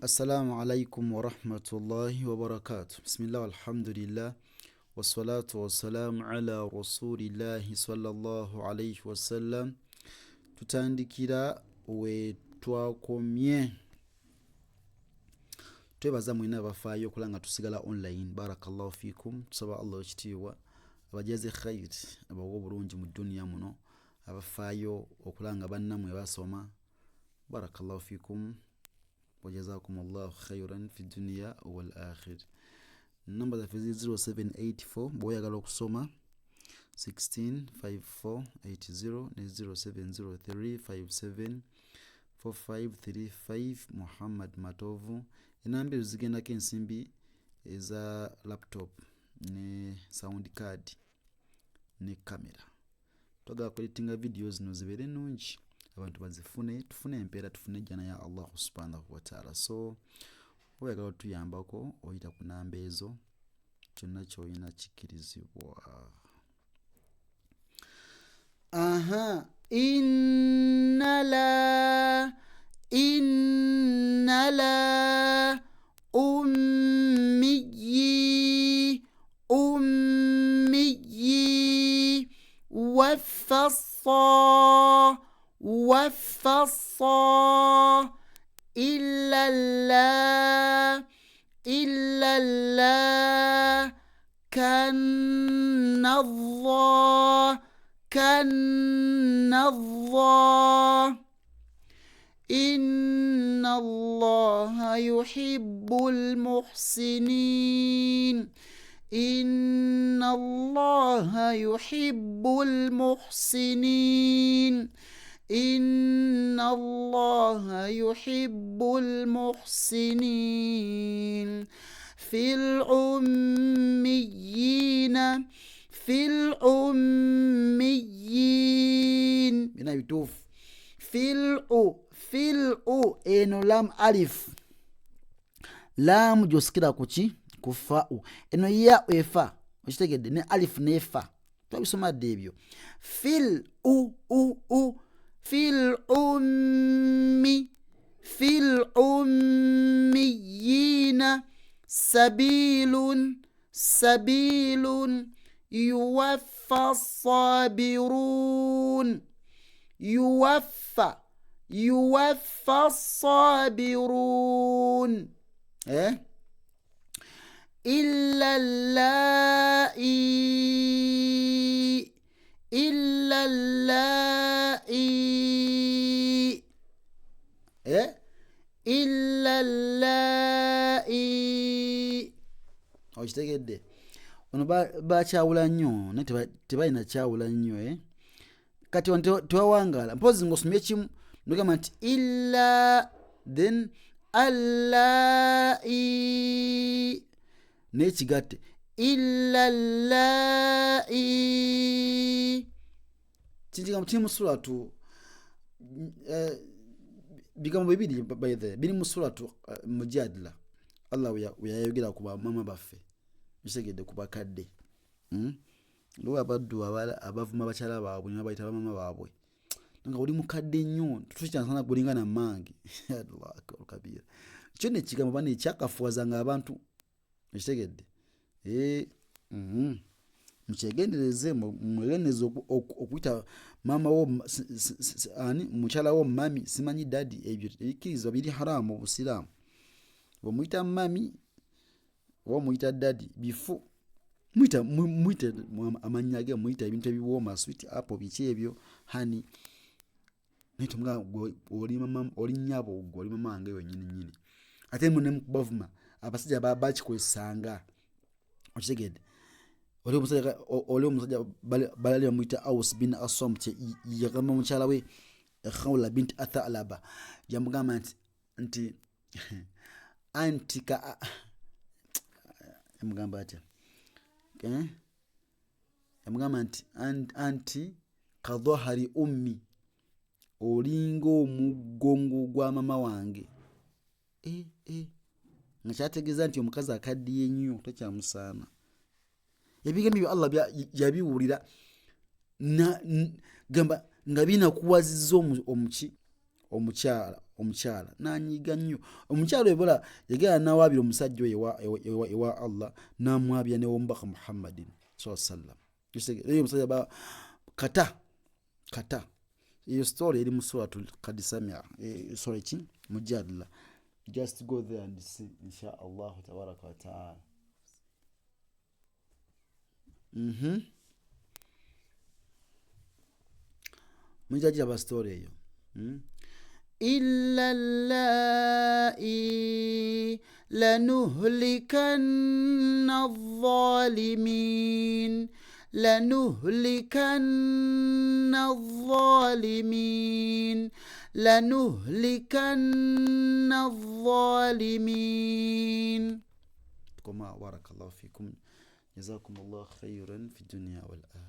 Assalamu alaikum wa rahmatullahi wa barakatuh. Bismillah alhamdulillah wassalatu wassalamu ala rasulillahi sallallahu alaihi wasallam. Tutandikira we twakomye. Twebaza mwina abafaayo okulanga tusigala online. Barakallahu fikum. Tusaba Allah ekitiibwa abajaze khair abawo obulungi mu dunya muno abafaayo okulanga bannamwe basoma. Barakallahu fikum. وجزاكم الله خيرا في الدنيا والآخر. Number za fizi 0784 boyagala okusoma 165480 ne 0703574535 Muhammad Matovu. Enamba ezigendako ensimbi eza laptop ne sound card ne camera. Twagala kueditinga videos zino zibeere nnungi abantu bazifune, tufune empeera, tufune ejjana ya Allah subhanahu wa ta'ala. So oyagala otuyambako oyita ku namba ezo, kyonna ky'olina kikkirizibwa. Inna la ummiyi وفصا إلا الله كان الله إن الله يحب المحسنين إن الله يحب المحسنين إن الله يحب المحسنين في الأميين بنا يتوف في إنو لام ألف لام جوسكرا كوشي kufau eno ya efa okitegedde ne alif nefa twabisoma debyo fil ummiyina sabilun yuwaffa sabirun إلا اللائي okitegedde ono bakyawula nnyo naye tebalina kyawula nnyo kati ono tewawangala mpozi ng'osomye kimu nogamba nti illa then allai nekigatte illa llai kinjiga kiri mu suratu bigambo bibiri biri mu suratu mujadila. Allah yayogera ku bamama baffe bisegedde ku bakadde lwe abaddu abavuma bakyala baabwe ne bayita bamama baabwe nga oli mukadde nnyo tukyansana gulinga na mangi Allah kabira kyo ne kigambo bane kyakafuwazanga abantu ekitegedde mukyegendereze mwegeneze okuyita mama wo mukyala wo mami simanyi dadi ebyo ebikirizibwa biri haramu obusiraamu bwemuyita mami oba muyita dadi bifu muyite amannya ge muyita ebintu ebiwooma sweet apple biki ebyo hani naye oli nnyabo gwe oli mama wange wennyini ate munemukubavuma abasajja bakikwesanga okitegedde oli omusajja balali bamuyita Aus bin Aswam yagamba mukyala we Khawla bint Athalaba yamugamba nti antika yamugamba atya yamugamba nti anti kadhahari ummi olinga omugongo gwa mama wange nga kyategeeza nti omukazi akaddiye nnyo takyamusaana. Ebigambo ebyo Allah yabiwulira gamba nga binakuwazizza omukyala nanyiga nnyo. Omukyala ebola yagenda nawabira omusajja oyo ewa Allah namwabya newomubaka Muhammadin sallam. Eyo omusajja ba kata iyo story eri mu suratul Qad Samia sorry ki Mujadala. Just go there and see insha Allah tabaraka wa ta'ala. Mujadala ba story eyo. إلا اللائي لنهلكن الظالمين لنهلكن الظالمين. كما بارك الله فيكم جزاكم الله خيرا في الدنيا والآخرة.